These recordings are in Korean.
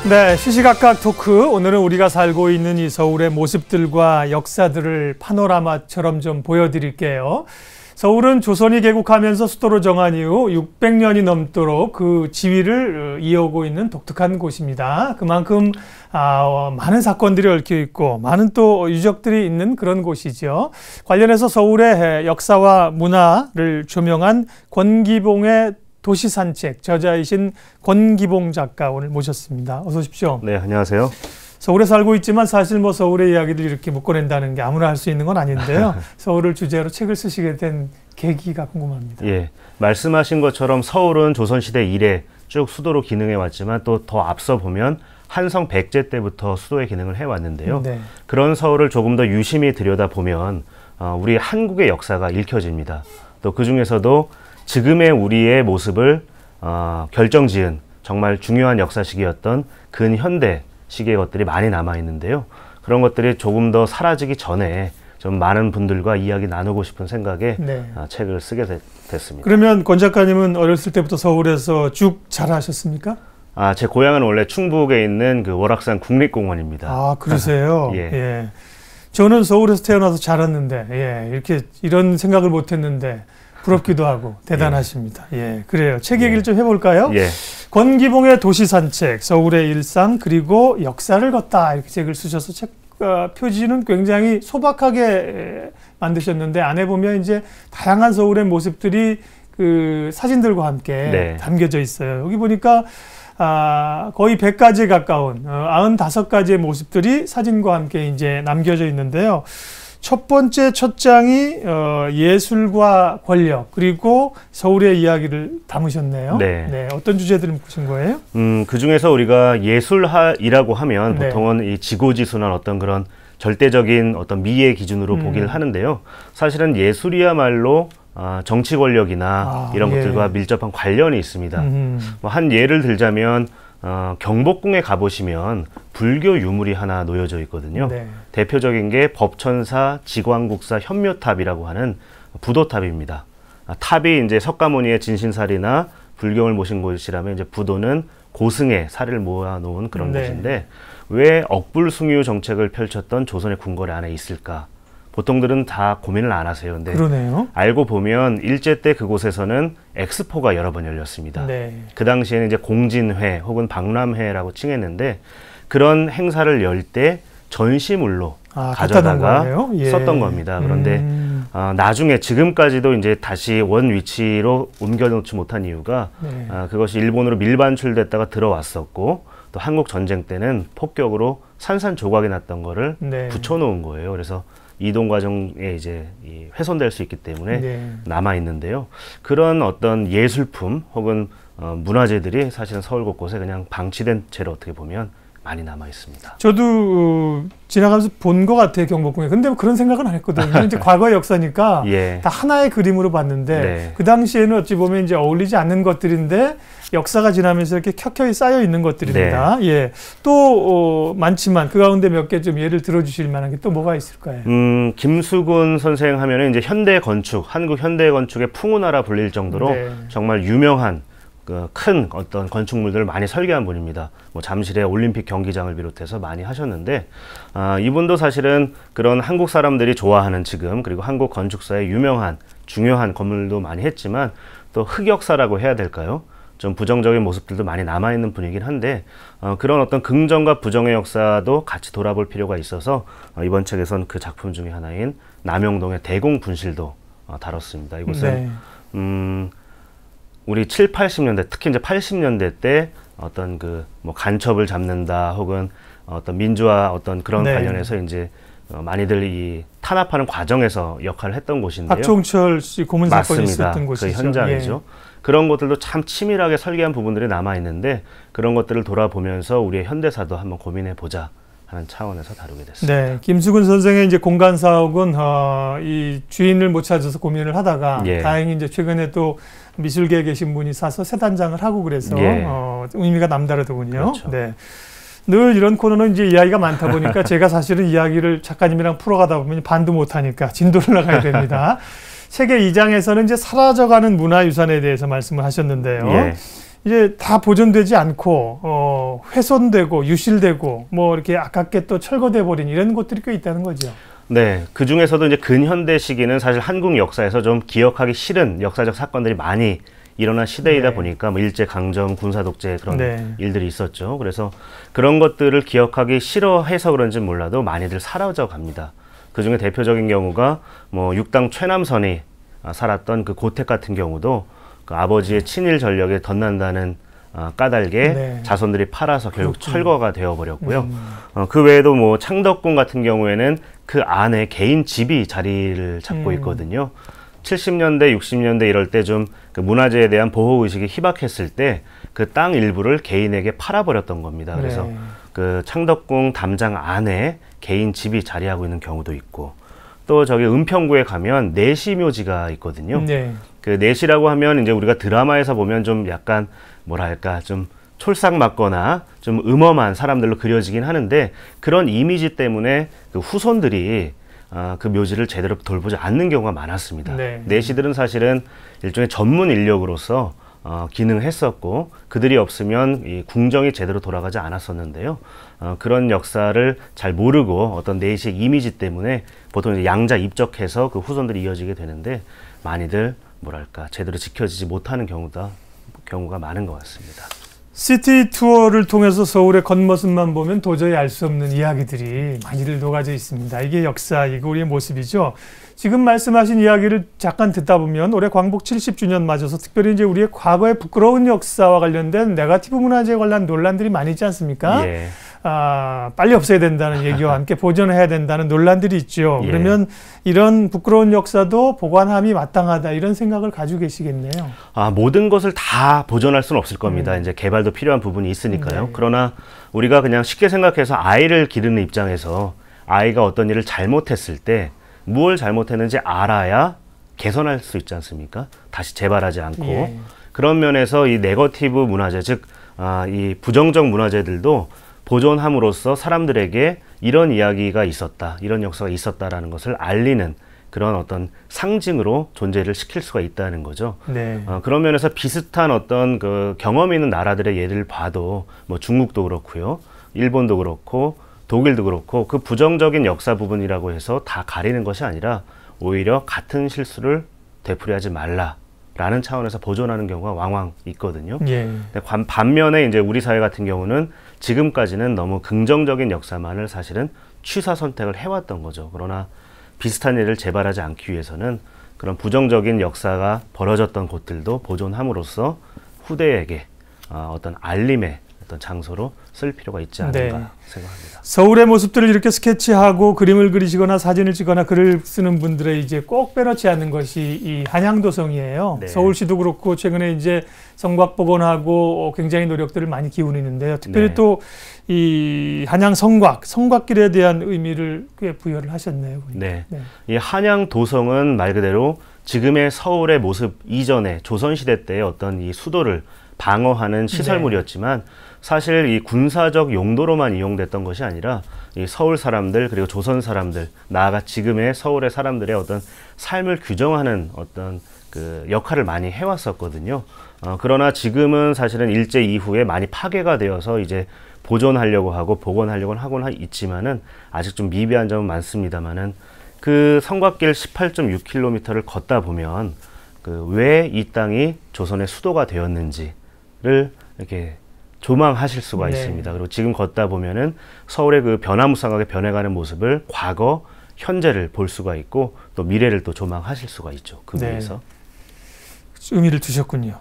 네, 시시각각 토크. 오늘은 우리가 살고 있는 이 서울의 모습들과 역사들을 파노라마처럼 좀 보여드릴게요. 서울은 조선이 개국하면서 수도로 정한 이후 600년이 넘도록 그 지위를 이어오고 있는 독특한 곳입니다. 그만큼 많은 사건들이 얽혀 있고 많은 또 유적들이 있는 그런 곳이죠. 관련해서 서울의 역사와 문화를 조명한 권기봉의 도시산책 저자이신 권기봉 작가 오늘 모셨습니다. 어서 오십시오. 네, 안녕하세요. 서울에 살고 있지만 사실 뭐 서울의 이야기를 이렇게 묶어낸다는 게 아무나 할 수 있는 건 아닌데요. 서울을 주제로 책을 쓰시게 된 계기가 궁금합니다. 예, 말씀하신 것처럼 서울은 조선시대 이래 쭉 수도로 기능해 왔지만 또 더 앞서 보면 한성 백제 때부터 수도의 기능을 해왔는데요. 네. 그런 서울을 조금 더 유심히 들여다보면 우리 한국의 역사가 읽혀집니다. 또 그중에서도 지금의 우리의 모습을 결정지은 정말 중요한 역사 시기였던 근현대 시기의 것들이 많이 남아있는데요. 그런 것들이 조금 더 사라지기 전에 좀 많은 분들과 이야기 나누고 싶은 생각에 네. 책을 쓰게 됐습니다. 그러면 권 작가님은 어렸을 때부터 서울에서 쭉 자라셨습니까? 제 고향은 원래 충북에 있는 그 월악산 국립공원입니다. 아, 그러세요? 예. 예. 저는 서울에서 태어나서 자랐는데, 예, 이런 생각을 못 했는데, 부럽기도 하고, 대단하십니다. 예, 그래요. 책 얘기를 좀 해볼까요? 예. 권기봉의 도시산책, 서울의 일상, 그리고 역사를 걷다. 이렇게 책을 쓰셔서 책 표지는 굉장히 소박하게 만드셨는데, 안에 보면 이제 다양한 서울의 모습들이 그 사진들과 함께 담겨져 있어요. 여기 보니까 거의 100가지에 가까운 95가지의 모습들이 사진과 함께 이제 남겨져 있는데요. 첫 번째 첫 장이 예술과 권력 그리고 서울의 이야기를 담으셨네요. 네, 어떤 주제들을 묶으신 거예요? 그 중에서 우리가 예술이라고 하면 보통은 이 지고지순한 어떤 그런 절대적인 어떤 미의 기준으로 보기를 하는데요. 사실은 예술이야말로 정치 권력이나 이런 것들과 밀접한 관련이 있습니다. 한 예를 들자면 경복궁에 가보시면 불교 유물이 하나 놓여져 있거든요. 대표적인 게 법천사 지광국사 현묘탑이라고 하는 부도탑입니다. 탑이 이제 석가모니의 진신살이나 불경을 모신 곳이라면 이제 부도는 고승의 살을 모아놓은 그런 곳인데 왜 억불숭유 정책을 펼쳤던 조선의 궁궐 안에 있을까? 보통들은 다 고민을 안 하세요. 근데 그러네요. 알고 보면 일제 때 그곳에서는 엑스포가 여러 번 열렸습니다. 그 당시에는 이제 공진회 혹은 박람회라고 칭했는데 그런 행사를 열 때 전시물로 가져다가 썼던 겁니다. 그런데 나중에 지금까지도 이제 다시 원 위치로 옮겨놓지 못한 이유가 그것이 일본으로 밀반출됐다가 들어왔었고 또 한국 전쟁 때는 폭격으로 산산조각이 났던 거를 붙여놓은 거예요. 그래서 이동 과정에 이제 훼손될 수 있기 때문에 남아 있는데요. 그런 어떤 예술품 혹은 문화재들이 사실은 서울 곳곳에 그냥 방치된 채로 어떻게 보면 많이 남아 있습니다. 저도 지나가면서 본 것 같아요, 경복궁에. 근데 그런 생각은 안 했거든요. 이제 과거의 역사니까 다 하나의 그림으로 봤는데 그 당시에는 어찌 보면 이제 어울리지 않는 것들인데 역사가 지나면서 이렇게 켜켜이 쌓여 있는 것들입니다. 예. 또 많지만 그 가운데 몇 개 좀 예를 들어주실 만한 게 또 뭐가 있을까요? 김수근 선생 하면은 이제 현대 건축, 한국 현대 건축의 풍운하라 불릴 정도로 정말 유명한 큰 어떤 건축물들을 많이 설계한 분입니다. 뭐 잠실의 올림픽 경기장을 비롯해서 많이 하셨는데 이분도 사실은 그런 한국 사람들이 좋아하는 지금 그리고 한국 건축사의 유명한 중요한 건물도 많이 했지만 또 흑역사라고 해야 될까요? 좀 부정적인 모습들도 많이 남아있는 분이긴 한데 그런 어떤 긍정과 부정의 역사도 같이 돌아볼 필요가 있어서 이번 책에선 그 작품 중에 하나인 남영동의 대공분실도 다뤘습니다. 이곳은 우리 7, 80년대 특히 이제 80년대 때 어떤 그 뭐 간첩을 잡는다 혹은 어떤 민주화 어떤 그런 관련해서 이제 많이들 이 탄압하는 과정에서 역할을 했던 곳인데요. 박종철 씨 고문 사건이 있었던 곳이죠. 그 현장이죠. 그런 것들도 참 치밀하게 설계한 부분들이 남아 있는데 그런 것들을 돌아보면서 우리의 현대사도 한번 고민해 보자 하는 차원에서 다루게 됐습니다. 네, 김수근 선생의 이제 공간 사옥은 이 주인을 못 찾아서 고민을 하다가 다행히 이제 최근에 또 미술계에 계신 분이 사서 새 단장을 하고 그래서 의미가 남다르더군요. 그렇죠. 네. 늘 이런 코너는 이제 이야기가 많다 보니까 제가 사실은 이야기를 작가님이랑 풀어가다 보면 반도 못하니까 진도를 나가야 됩니다. 책의 2장에서는 이제 사라져가는 문화유산에 대해서 말씀을 하셨는데요. 이제 다 보존되지 않고 훼손되고 유실되고 뭐 이렇게 아깝게 또 철거돼 버린 이런 곳들이 꽤 있다는 거죠. 네, 그 중에서도 이제 근현대 시기는 사실 한국 역사에서 좀 기억하기 싫은 역사적 사건들이 많이 일어난 시대이다 보니까 뭐 일제 강점, 군사 독재 그런 일들이 있었죠. 그래서 그런 것들을 기억하기 싫어해서 그런지 몰라도 많이들 사라져 갑니다. 그 중에 대표적인 경우가 뭐 육당 최남선이 살았던 그 고택 같은 경우도 그 아버지의 친일 전력에 덧난다는 까닭에 자손들이 팔아서 결국 철거가 되어버렸고요. 그 외에도 뭐 창덕궁 같은 경우에는 그 안에 개인 집이 자리를 잡고 있거든요. 70년대, 60년대 이럴 때 좀 그 문화재에 대한 보호의식이 희박했을 때 그 땅 일부를 개인에게 팔아버렸던 겁니다. 그래서 그 창덕궁 담장 안에 개인 집이 자리하고 있는 경우도 있고, 또 저기 은평구에 가면 내시묘지가 있거든요. 그 내시라고 하면 이제 우리가 드라마에서 보면 좀 약간 뭐랄까 좀 촐싹 맞거나 좀 음험한 사람들로 그려지긴 하는데, 그런 이미지 때문에 그 후손들이 그 묘지를 제대로 돌보지 않는 경우가 많았습니다. 내시들은 사실은 일종의 전문 인력으로서 기능했었고, 그들이 없으면 이 궁정이 제대로 돌아가지 않았었는데요. 그런 역사를 잘 모르고 어떤 내시의 이미지 때문에 보통 이제 양자 입적해서 그 후손들이 이어지게 되는데, 많이들 뭐랄까 제대로 지켜지지 못하는 경우가 많은 것 같습니다. 시티 투어를 통해서 서울의 겉모습만 보면 도저히 알 수 없는 이야기들이 많이들 녹아져 있습니다. 이게 역사이고 우리의 모습이죠. 지금 말씀하신 이야기를 잠깐 듣다 보면 올해 광복 70주년 맞아서 특별히 이제 우리의 과거의 부끄러운 역사와 관련된 네거티브 문화재에 관한 논란들이 많이 있지 않습니까? 빨리 없애야 된다는 얘기와 함께 보존해야 된다는 논란들이 있죠. 그러면 이런 부끄러운 역사도 보관함이 마땅하다, 이런 생각을 가지고 계시겠네요. 모든 것을 다 보존할 수는 없을 겁니다. 이제 개발도 필요한 부분이 있으니까요. 그러나 우리가 그냥 쉽게 생각해서 아이를 기르는 입장에서 아이가 어떤 일을 잘못했을 때 무엇을 잘못했는지 알아야 개선할 수 있지 않습니까? 다시 재발하지 않고. 그런 면에서 이 네거티브 문화재, 즉 이 부정적 문화재들도 보존함으로써 사람들에게 이런 이야기가 있었다, 이런 역사가 있었다라는 것을 알리는 그런 어떤 상징으로 존재를 시킬 수가 있다는 거죠. 그런 면에서 비슷한 어떤 그 경험이 있는 나라들의 예를 봐도 뭐 중국도 그렇고요, 일본도 그렇고 독일도 그렇고, 그 부정적인 역사 부분이라고 해서 다 가리는 것이 아니라 오히려 같은 실수를 되풀이하지 말라라는 차원에서 보존하는 경우가 왕왕 있거든요. 반면에 이제 우리 사회 같은 경우는 지금까지는 너무 긍정적인 역사만을 사실은 취사 선택을 해왔던 거죠. 그러나 비슷한 일을 재발하지 않기 위해서는 그런 부정적인 역사가 벌어졌던 곳들도 보존함으로써 후대에게 어떤 알림의 어떤 장소로 쓸 필요가 있지 않은가 생각합니다. 서울의 모습들을 이렇게 스케치하고 그림을 그리시거나 사진을 찍거나 글을 쓰는 분들의 이제 꼭 빼놓지 않는 것이 이 한양도성이에요. 서울시도 그렇고 최근에 이제 성곽 복원하고 굉장히 노력들을 많이 기울이는데요. 특별히 또 이 한양 성곽길에 대한 의미를 꽤 부여를 하셨네요. 이 한양도성은 말 그대로 지금의 서울의 모습 이전에 조선시대 때의 어떤 이 수도를 방어하는 시설물이었지만 사실 이 군사적 용도로만 이용됐던 것이 아니라 이 서울 사람들, 그리고 조선 사람들, 나아가 지금의 서울의 사람들의 어떤 삶을 규정하는 어떤 그 역할을 많이 해왔었거든요. 그러나 지금은 사실은 일제 이후에 많이 파괴가 되어서 이제 보존하려고 하고 복원하려고 하고는 있지만은 아직 좀 미비한 점은 많습니다만은, 그 성곽길 18.6km를 걷다 보면 그 왜 이 땅이 조선의 수도가 되었는지를 이렇게 조망하실 수가 있습니다. 그리고 지금 걷다 보면은 서울의 그 변화무쌍하게 변해가는 모습을 과거, 현재를 볼 수가 있고 또 미래를 또 조망하실 수가 있죠. 그 위에서. 의미를 두셨군요.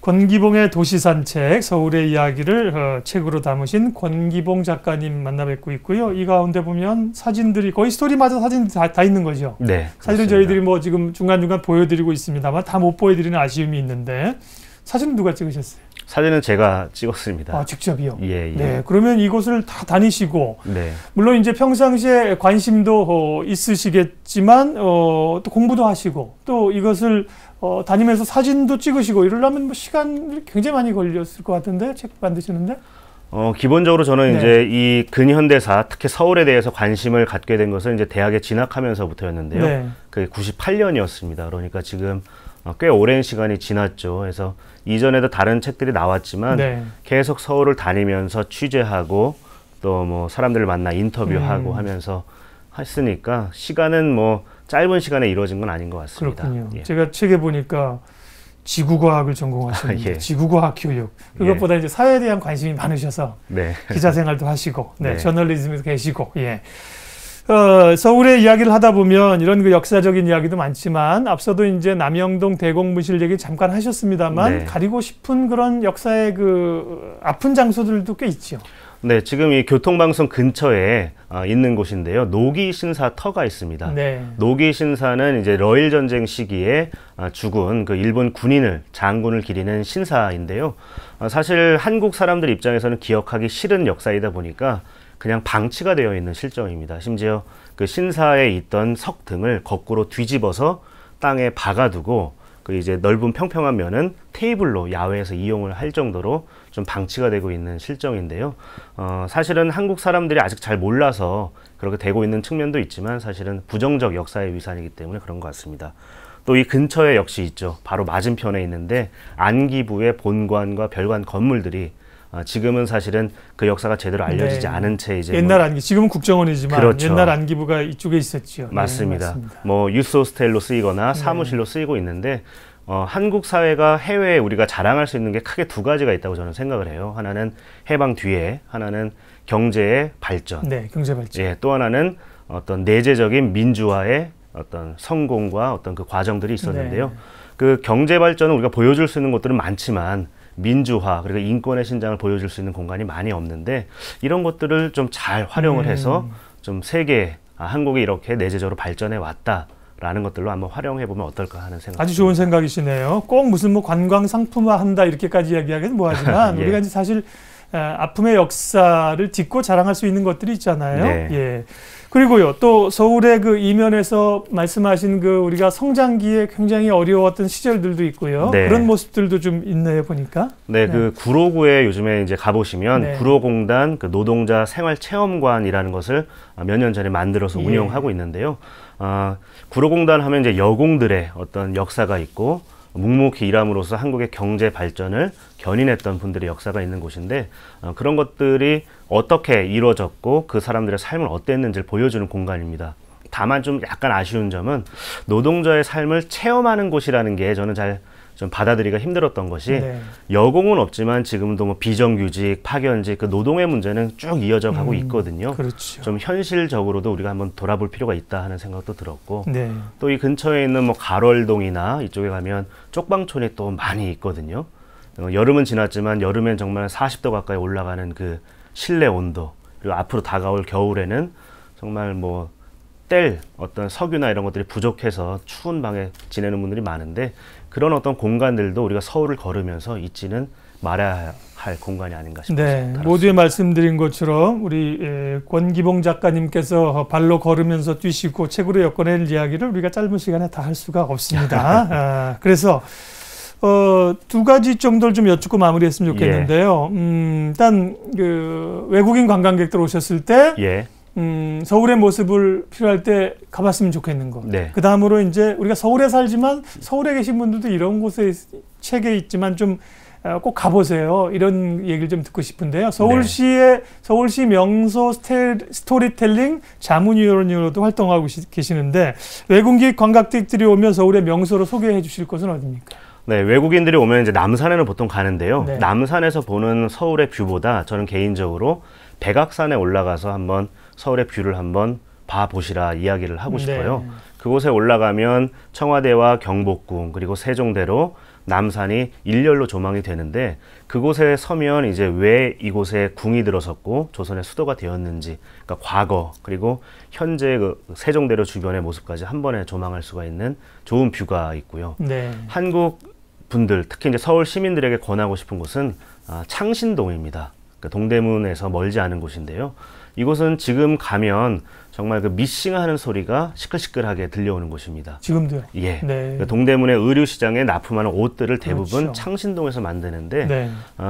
권기봉의 도시산책, 서울의 이야기를 책으로 담으신 권기봉 작가님 만나 뵙고 있고요. 이 가운데 보면 사진들이 거의 스토리마다 사진이 다 있는 거죠. 사진을 저희들이 뭐 지금 중간중간 보여드리고 있습니다만 다 못 보여드리는 아쉬움이 있는데, 사진은 누가 찍으셨어요? 사진은 제가 찍었습니다. 직접이요? 그러면 이곳을 다 다니시고, 물론 이제 평상시에 관심도 있으시겠지만, 또 공부도 하시고, 또 이것을 다니면서 사진도 찍으시고, 이러려면 뭐 시간이 굉장히 많이 걸렸을 것 같은데, 책 만드시는데? 기본적으로 저는 이제 이 근현대사, 특히 서울에 대해서 관심을 갖게 된 것은 이제 대학에 진학하면서부터였는데요. 그 98년이었습니다. 그러니까 지금 꽤 오랜 시간이 지났죠. 그래서 이전에도 다른 책들이 나왔지만 계속 서울을 다니면서 취재하고 또 뭐 사람들을 만나 인터뷰하고 하면서 했으니까 시간은 뭐 짧은 시간에 이루어진 건 아닌 것 같습니다. 그렇군요. 예. 제가 책에 보니까 지구과학을 전공하셨는데 지구과학 교육 그것보다 이제 사회에 대한 관심이 많으셔서 기자 생활도 하시고 저널리즘에도 계시고 서울의 이야기를 하다 보면 이런 그 역사적인 이야기도 많지만 앞서도 이제 남영동 대공무실 얘기 잠깐 하셨습니다만 가리고 싶은 그런 역사의 그 아픈 장소들도 꽤 있죠. 네, 지금 이 교통방송 근처에 있는 곳인데요. 노기신사터가 있습니다. 노기신사는 이제 러일 전쟁 시기에 죽은 그 일본 군인을, 장군을 기리는 신사인데요. 사실 한국 사람들 입장에서는 기억하기 싫은 역사이다 보니까 그냥 방치가 되어 있는 실정입니다. 심지어 그 신사에 있던 석 등을 거꾸로 뒤집어서 땅에 박아두고 그 이제 넓은 평평한 면은 테이블로 야외에서 이용을 할 정도로 좀 방치가 되고 있는 실정인데요. 사실은 한국 사람들이 아직 잘 몰라서 그렇게 되고 있는 측면도 있지만 사실은 부정적 역사의 위산이기 때문에 그런 것 같습니다. 또 이 근처에 역시 있죠. 바로 맞은편에 있는데 안기부의 본관과 별관 건물들이 지금은 사실은 그 역사가 제대로 알려지지 않은 채 이제 옛날 안기 지금은 국정원이지만 옛날 안기부가 이쪽에 있었죠. 맞습니다. 뭐 유스 호스텔로 쓰이거나 사무실로 쓰이고 있는데 한국 사회가 해외에 우리가 자랑할 수 있는 게 크게 두 가지가 있다고 저는 생각을 해요. 하나는 해방 뒤에, 하나는 경제의 발전. 경제 발전. 또 하나는 어떤 내재적인 민주화의 어떤 성공과 어떤 그 과정들이 있었는데요. 그 경제 발전은 우리가 보여줄 수 있는 것들은 많지만 민주화 그리고 인권의 신장을 보여줄 수 있는 공간이 많이 없는데 이런 것들을 좀 잘 활용을 해서 좀 세계 한국이 이렇게 내재적으로 발전해 왔다라는 것들로 한번 활용해 보면 어떨까 하는 생각. 아주 좋은 생각이시네요. 꼭 무슨 뭐 관광 상품화한다 이렇게까지 이야기하기는 뭐하지만 우리가 이제 사실 아픔의 역사를 딛고 자랑할 수 있는 것들이 있잖아요. 그리고요, 또 서울의 그 이면에서 말씀하신 그 우리가 성장기에 굉장히 어려웠던 시절들도 있고요. 그런 모습들도 좀 있네요, 보니까. 그 구로구에 요즘에 이제 가보시면 구로공단 그 노동자 생활체험관이라는 것을 몇 년 전에 만들어서 운영하고 있는데요. 구로공단 하면 이제 여공들의 어떤 역사가 있고 묵묵히 일함으로써 한국의 경제 발전을 견인했던 분들의 역사가 있는 곳인데 그런 것들이 어떻게 이루어졌고 그 사람들의 삶은 어땠는지를 보여주는 공간입니다. 다만 좀 약간 아쉬운 점은 노동자의 삶을 체험하는 곳이라는 게 저는 잘 좀 받아들이기가 힘들었던 것이 여공은 없지만 지금도 뭐 비정규직, 파견직 그 노동의 문제는 쭉 이어져 가고 있거든요. 좀 현실적으로도 우리가 한번 돌아볼 필요가 있다 하는 생각도 들었고 또 이 근처에 있는 뭐 가월동이나 이쪽에 가면 쪽방촌이 또 많이 있거든요. 여름은 지났지만 여름엔 정말 40도 가까이 올라가는 그 실내 온도 그리고 앞으로 다가올 겨울에는 정말 뭐 뗄 어떤 석유나 이런 것들이 부족해서 추운 방에 지내는 분들이 많은데 그런 어떤 공간들도 우리가 서울을 걸으면서 잊지는 말아야 할 공간이 아닌가 싶습니다. 모두에 말씀드린 것처럼 우리 권기봉 작가님께서 발로 걸으면서 뛰시고 책으로 엮어낼 이야기를 우리가 짧은 시간에 다 할 수가 없습니다. 그래서 두 가지 정도를 좀 여쭙고 마무리했으면 좋겠는데요. 일단 그 외국인 관광객들 오셨을 때 서울의 모습을 필요할 때 가봤으면 좋겠는 거. 그 다음으로 이제 우리가 서울에 살지만 서울에 계신 분들도 이런 곳에 책에 있지만 좀 꼭 가보세요. 이런 얘기를 좀 듣고 싶은데요. 서울시 명소 스토리텔링 자문위원으로도 활동하고 계시는데 외국인 관광객들이 오면 서울의 명소로 소개해 주실 곳은 어디입니까? 외국인들이 오면 이제 남산에는 보통 가는데요. 남산에서 보는 서울의 뷰보다 저는 개인적으로 백악산에 올라가서 한번 서울의 뷰를 한번 봐보시라 이야기를 하고 싶어요. 그곳에 올라가면 청와대와 경복궁 그리고 세종대로 남산이 일렬로 조망이 되는데 그곳에 서면 이제 왜 이곳에 궁이 들어섰고 조선의 수도가 되었는지 그러니까 과거 그리고 현재 그 세종대로 주변의 모습까지 한 번에 조망할 수가 있는 좋은 뷰가 있고요. 한국 분들 특히 이제 서울 시민들에게 권하고 싶은 곳은 창신동입니다. 그러니까 동대문에서 멀지 않은 곳인데요. 이곳은 지금 가면 정말 그 미싱하는 소리가 시끌시끌하게 들려오는 곳입니다. 지금도요? 예. 네. 동대문의 의류시장에 납품하는 옷들을 대부분 그렇죠. 창신동에서 만드는데 네.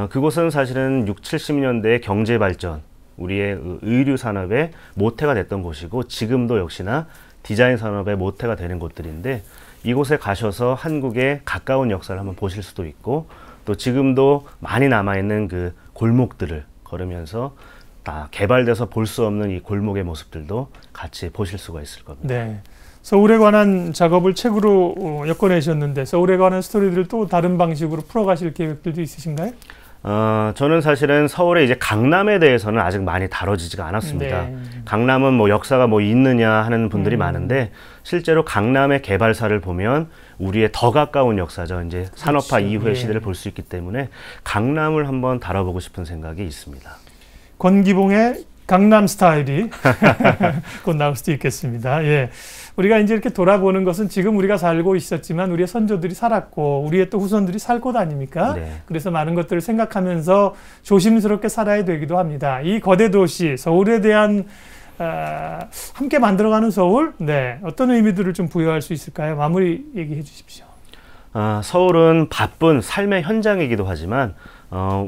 그곳은 사실은 60, 70년대의 경제발전, 우리의 의류 산업의 모태가 됐던 곳이고 지금도 역시나 디자인 산업의 모태가 되는 곳들인데 이곳에 가셔서 한국의 가까운 역사를 한번 보실 수도 있고 또 지금도 많이 남아있는 그 골목들을 걸으면서 다 개발돼서 볼 수 없는 이 골목의 모습들도 같이 보실 수가 있을 겁니다. 네. 서울에 관한 작업을 책으로 엮어내셨는데 서울에 관한 스토리들을 또 다른 방식으로 풀어가실 계획들도 있으신가요? 저는 사실은 서울의 이제 강남에 대해서는 아직 많이 다뤄지지가 않았습니다. 네. 강남은 뭐 역사가 뭐 있느냐 하는 분들이 많은데 실제로 강남의 개발사를 보면 우리의 더 가까운 역사죠. 이제 산업화 그렇죠. 이후의 시대를 볼 수 있기 때문에 강남을 한번 다뤄보고 싶은 생각이 있습니다. 권기봉의 강남 스타일이 곧 나올 수도 있겠습니다. 예. 우리가 이제 이렇게 돌아보는 것은 지금 우리가 살고 있었지만 우리의 선조들이 살았고 우리의 또 후손들이 살 곳 아닙니까? 네. 그래서 많은 것들을 생각하면서 조심스럽게 살아야 되기도 합니다. 이 거대 도시 서울에 대한 함께 만들어가는 서울, 네, 어떤 의미들을 좀 부여할 수 있을까요? 마무리 얘기해 주십시오. 서울은 바쁜 삶의 현장이기도 하지만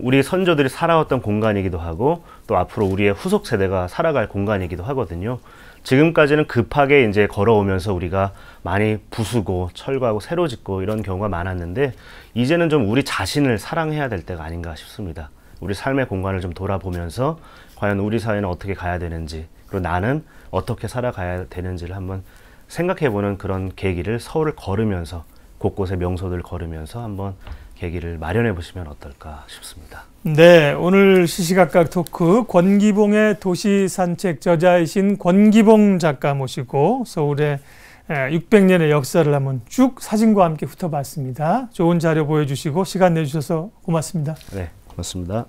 우리 선조들이 살아왔던 공간이기도 하고 또 앞으로 우리의 후속 세대가 살아갈 공간이기도 하거든요. 지금까지는 급하게 이제 걸어오면서 우리가 많이 부수고 철거하고 새로 짓고 이런 경우가 많았는데 이제는 좀 우리 자신을 사랑해야 될 때가 아닌가 싶습니다. 우리 삶의 공간을 좀 돌아보면서 과연 우리 사회는 어떻게 가야 되는지 그리고 나는 어떻게 살아가야 되는지를 한번 생각해보는 그런 계기를 서울을 걸으면서 곳곳의 명소들을 걸으면서 한번 계기를 마련해 보시면 어떨까 싶습니다. 네, 오늘 시시각각 토크 권기봉의 도시 산책 저자이신 권기봉 작가 모시고 서울의 600년의 역사를 한번 쭉 사진과 함께 훑어봤습니다. 좋은 자료 보여주시고 시간 내주셔서 고맙습니다. 네, 고맙습니다.